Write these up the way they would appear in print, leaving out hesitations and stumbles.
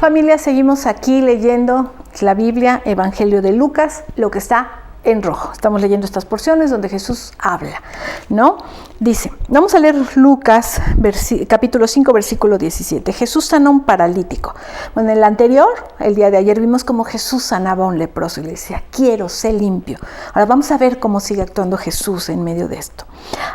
familia, seguimos aquí leyendo la Biblia, Evangelio de Lucas, lo que está en rojo. Estamos leyendo estas porciones donde Jesús habla, ¿no? Dice, vamos a leer Lucas, capítulo 5, versículo 17. Jesús sana a un paralítico. Bueno, en el anterior, el día de ayer, vimos cómo Jesús sanaba a un leproso y le decía, quiero, sé limpio. Ahora vamos a ver cómo sigue actuando Jesús en medio de esto.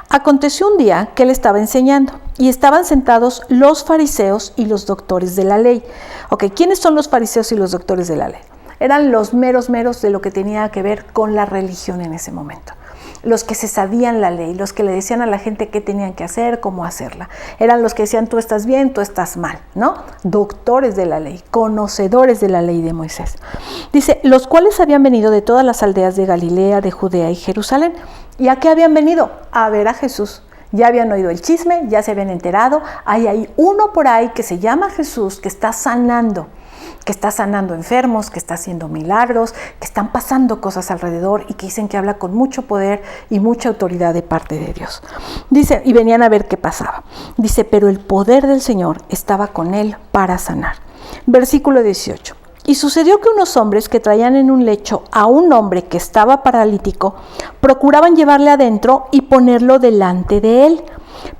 Aconteció un día que él estaba enseñando y estaban sentados los fariseos y los doctores de la ley. Ok, ¿quiénes son los fariseos y los doctores de la ley? Eran los meros de lo que tenía que ver con la religión en ese momento. Los que se sabían la ley, los que le decían a la gente qué tenían que hacer, cómo hacerla. Eran los que decían, tú estás bien, tú estás mal, ¿no? Doctores de la ley, conocedores de la ley de Moisés. Dice, los cuales habían venido de todas las aldeas de Galilea, de Judea y Jerusalén. ¿Y a qué habían venido? A ver a Jesús. Ya habían oído el chisme, ya se habían enterado. Hay uno por ahí que se llama Jesús, que está sanando enfermos, que está haciendo milagros, que están pasando cosas alrededor y que dicen que habla con mucho poder y mucha autoridad de parte de Dios. Dice, y venían a ver qué pasaba. Dice, pero el poder del Señor estaba con él para sanar. Versículo 18. Y sucedió que unos hombres que traían en un lecho a un hombre que estaba paralítico, procuraban llevarle adentro y ponerlo delante de él.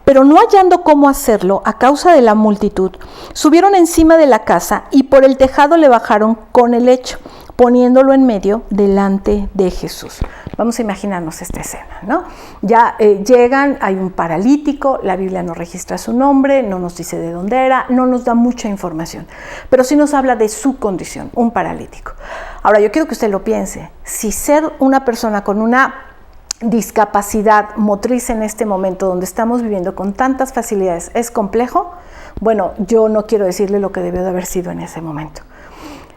Pero no hallando cómo hacerlo a causa de la multitud, subieron encima de la casa y por el tejado le bajaron con el lecho, poniéndolo en medio delante de Jesús. Vamos a imaginarnos esta escena, ¿no? Ya llegan, hay un paralítico, la Biblia no registra su nombre, no nos dice de dónde era, no nos da mucha información, pero sí nos habla de su condición, un paralítico. Ahora, yo quiero que usted lo piense, si ser una persona con una discapacidad motriz en este momento donde estamos viviendo con tantas facilidades es complejo, bueno, yo no quiero decirle lo que debió de haber sido en ese momento.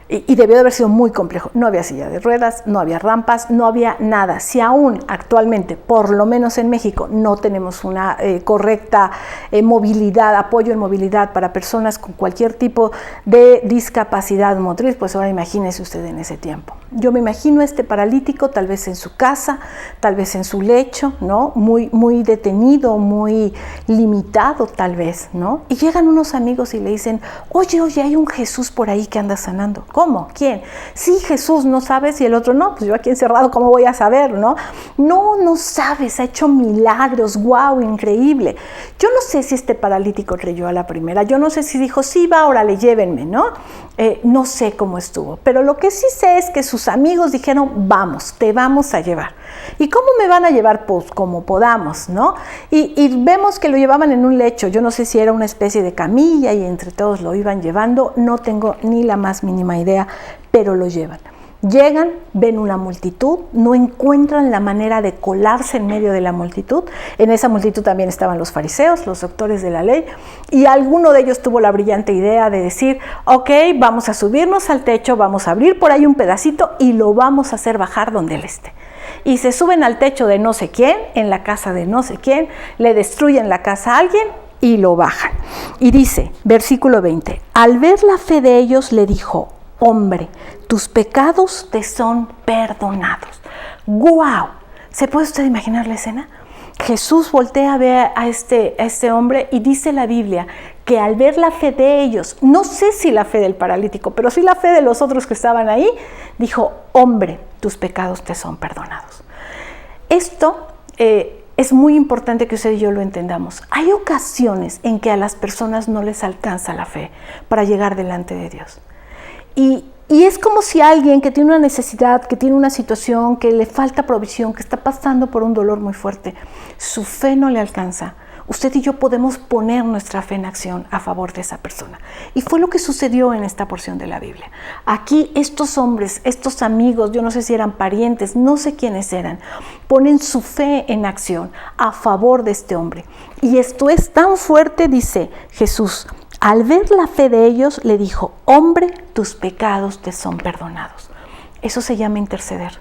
Y debió de haber sido muy complejo. No había silla de ruedas, no había rampas, no había nada. Si aún actualmente, por lo menos en México, no tenemos una correcta movilidad, apoyo en movilidad para personas con cualquier tipo de discapacidad motriz, pues ahora imagínese usted en ese tiempo. Yo me imagino este paralítico tal vez en su casa, tal vez en su lecho, ¿no? Muy detenido, muy limitado tal vez, ¿no? Y llegan unos amigos y le dicen, oye, hay un Jesús por ahí que anda sanando. ¿Cómo? ¿Quién? Sí, Jesús, ¿no sabes? Y el otro, no, pues yo aquí encerrado, ¿cómo voy a saber, no? No sabes, ha hecho milagros, guau, increíble. Yo no sé si este paralítico creyó a la primera, yo no sé si dijo, sí, va, órale, llévenme, ¿no? No sé cómo estuvo, pero lo que sí sé es que sus amigos dijeron, vamos, te vamos a llevar. ¿Y cómo me van a llevar? Pues como podamos, ¿no? Y vemos que lo llevaban en un lecho, yo no sé si era una especie de camilla y entre todos lo iban llevando, no tengo ni la más mínima idea, pero lo llevan. Llegan, ven una multitud, no encuentran la manera de colarse en medio de la multitud. En esa multitud también estaban los fariseos, los doctores de la ley, y alguno de ellos tuvo la brillante idea de decir, ok, vamos a subirnos al techo, vamos a abrir por ahí un pedacito y lo vamos a hacer bajar donde él esté. Y se suben al techo de no sé quién, en la casa de no sé quién, le destruyen la casa a alguien y lo bajan. Y dice, versículo 20, al ver la fe de ellos le dijo, hombre, tus pecados te son perdonados. ¡Guau! ¿Se puede usted imaginar la escena? Jesús voltea a ver a este hombre y dice la Biblia que al ver la fe de ellos, no sé si la fe del paralítico, pero sí la fe de los otros que estaban ahí, dijo, hombre, tus pecados te son perdonados. Esto es muy importante que usted y yo lo entendamos. Hay ocasiones en que a las personas no les alcanza la fe para llegar delante de Dios. Y es como si alguien que tiene una necesidad, que tiene una situación, que le falta provisión, que está pasando por un dolor muy fuerte, su fe no le alcanza. Usted y yo podemos poner nuestra fe en acción a favor de esa persona. Y fue lo que sucedió en esta porción de la Biblia. Aquí estos hombres, estos amigos, yo no sé si eran parientes, no sé quiénes eran, ponen su fe en acción a favor de este hombre. Y esto es tan fuerte, dice Jesús. Al ver la fe de ellos, le dijo, hombre, tus pecados te son perdonados. Eso se llama interceder.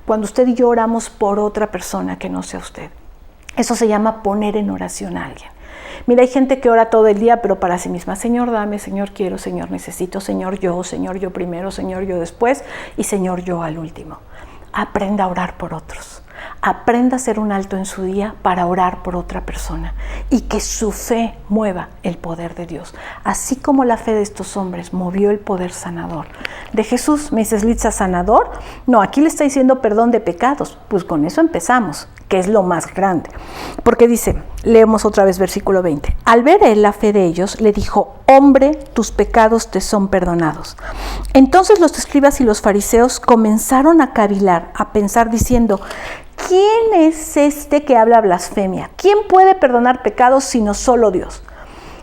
Cuando usted y yo oramos por otra persona que no sea usted. Eso se llama poner en oración a alguien. Mira, hay gente que ora todo el día, pero para sí misma. Señor, dame, Señor, quiero, Señor, necesito, Señor, yo primero, Señor, yo después y Señor, yo al último. Aprenda a orar por otros. aprenda a hacer un alto en su día para orar por otra persona y que su fe mueva el poder de Dios. Así como la fe de estos hombres movió el poder sanador de Jesús. Me dices, Litza, ¿sanador? No, aquí le está diciendo perdón de pecados. Pues con eso empezamos, que es lo más grande. Porque dice, leemos otra vez versículo 20. Al ver él la fe de ellos, le dijo, hombre, tus pecados te son perdonados. Entonces los escribas y los fariseos comenzaron a cavilar, a pensar diciendo, ¿quién es este que habla blasfemia? ¿Quién puede perdonar pecados sino solo Dios?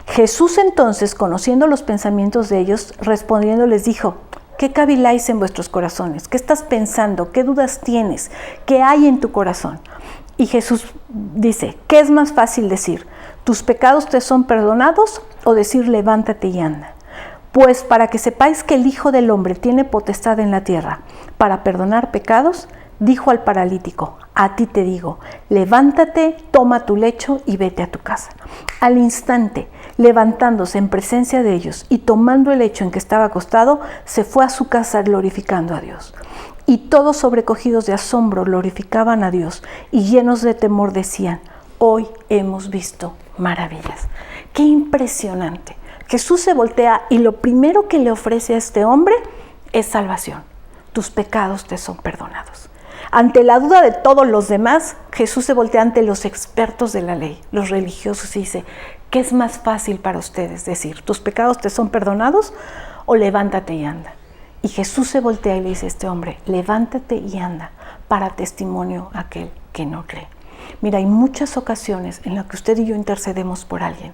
Jesús entonces, conociendo los pensamientos de ellos, respondiendo les dijo, ¿qué caviláis en vuestros corazones? ¿Qué estás pensando? ¿Qué dudas tienes? ¿Qué hay en tu corazón? Y Jesús dice, ¿qué es más fácil decir? ¿Tus pecados te son perdonados? O decir, levántate y anda. Pues para que sepáis que el Hijo del Hombre tiene potestad en la tierra para perdonar pecados, dijo al paralítico, a ti te digo, levántate, toma tu lecho y vete a tu casa. Al instante, levantándose en presencia de ellos y tomando el lecho en que estaba acostado, se fue a su casa glorificando a Dios. Y todos sobrecogidos de asombro glorificaban a Dios y llenos de temor decían, hoy hemos visto maravillas. ¡Qué impresionante! Jesús se voltea y lo primero que le ofrece a este hombre es salvación. Tus pecados te son perdonados. Ante la duda de todos los demás, Jesús se voltea ante los expertos de la ley, los religiosos, y dice, ¿qué es más fácil para ustedes decir? ¿Tus pecados te son perdonados o levántate y anda? Y Jesús se voltea y le dice a este hombre, levántate y anda, para testimonio a aquel que no cree. Mira, hay muchas ocasiones en las que usted y yo intercedemos por alguien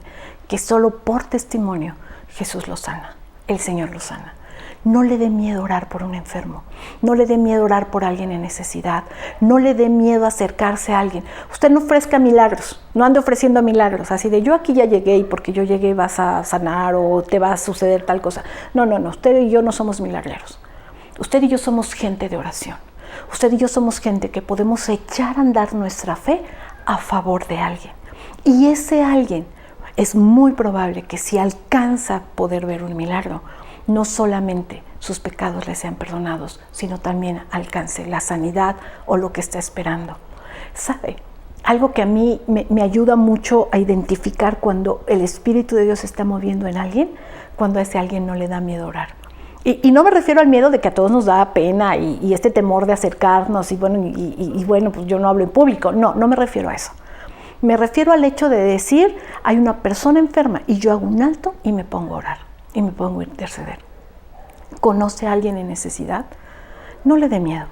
que solo por testimonio Jesús lo sana, el Señor lo sana. No le dé miedo orar por un enfermo, no le dé miedo orar por alguien en necesidad, no le dé miedo acercarse a alguien. Usted no ofrezca milagros, no ande ofreciendo milagros, así de yo aquí ya llegué y porque yo llegué vas a sanar o te va a suceder tal cosa. No, usted y yo no somos milagreros. Usted y yo somos gente de oración. Usted y yo somos gente que podemos echar a andar nuestra fe a favor de alguien. Y ese alguien es muy probable que si alcanza a poder ver un milagro, no solamente sus pecados le sean perdonados, sino también alcance la sanidad o lo que está esperando. ¿Sabe? Algo que a mí me ayuda mucho a identificar cuando el Espíritu de Dios se está moviendo en alguien, cuando a ese alguien no le da miedo orar. Y no me refiero al miedo de que a todos nos da pena y este temor de acercarnos y bueno, pues yo no hablo en público. No me refiero a eso. Me refiero al hecho de decir, hay una persona enferma y yo hago un alto y me pongo a orar. Y me pongo a interceder. ¿Conoce a alguien en necesidad? No le dé miedo.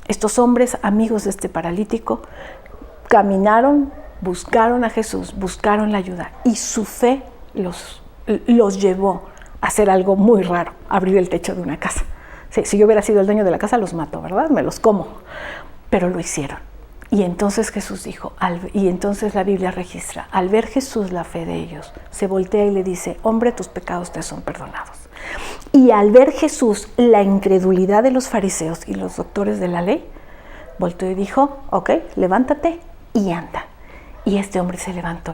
Estos hombres, amigos de este paralítico, caminaron, buscaron a Jesús, buscaron la ayuda y su fe los llevó a hacer algo muy raro, abrir el techo de una casa. Sí, si yo hubiera sido el dueño de la casa, los mato, ¿verdad? Me los como. Pero lo hicieron. Y entonces Jesús dijo, y entonces la Biblia registra, al ver Jesús la fe de ellos, se voltea y le dice, hombre, tus pecados te son perdonados. Y al ver Jesús la incredulidad de los fariseos y los doctores de la ley, volteó y dijo, ok, levántate y anda. Y este hombre se levantó.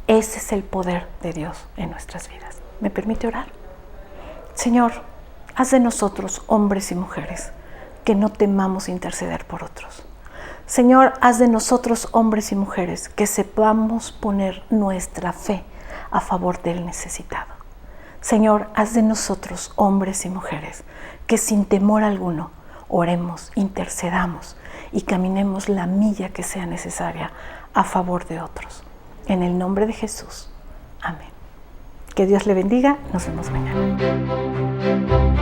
Ese es el poder de Dios en nuestras vidas. ¿Me permite orar? Señor, haz de nosotros hombres y mujeres que no temamos interceder por otros. Señor, haz de nosotros hombres y mujeres que sepamos poner nuestra fe a favor del necesitado. Señor, haz de nosotros hombres y mujeres que sin temor alguno oremos, intercedamos y caminemos la milla que sea necesaria a favor de otros. En el nombre de Jesús. Amén. Que Dios le bendiga. Nos vemos mañana.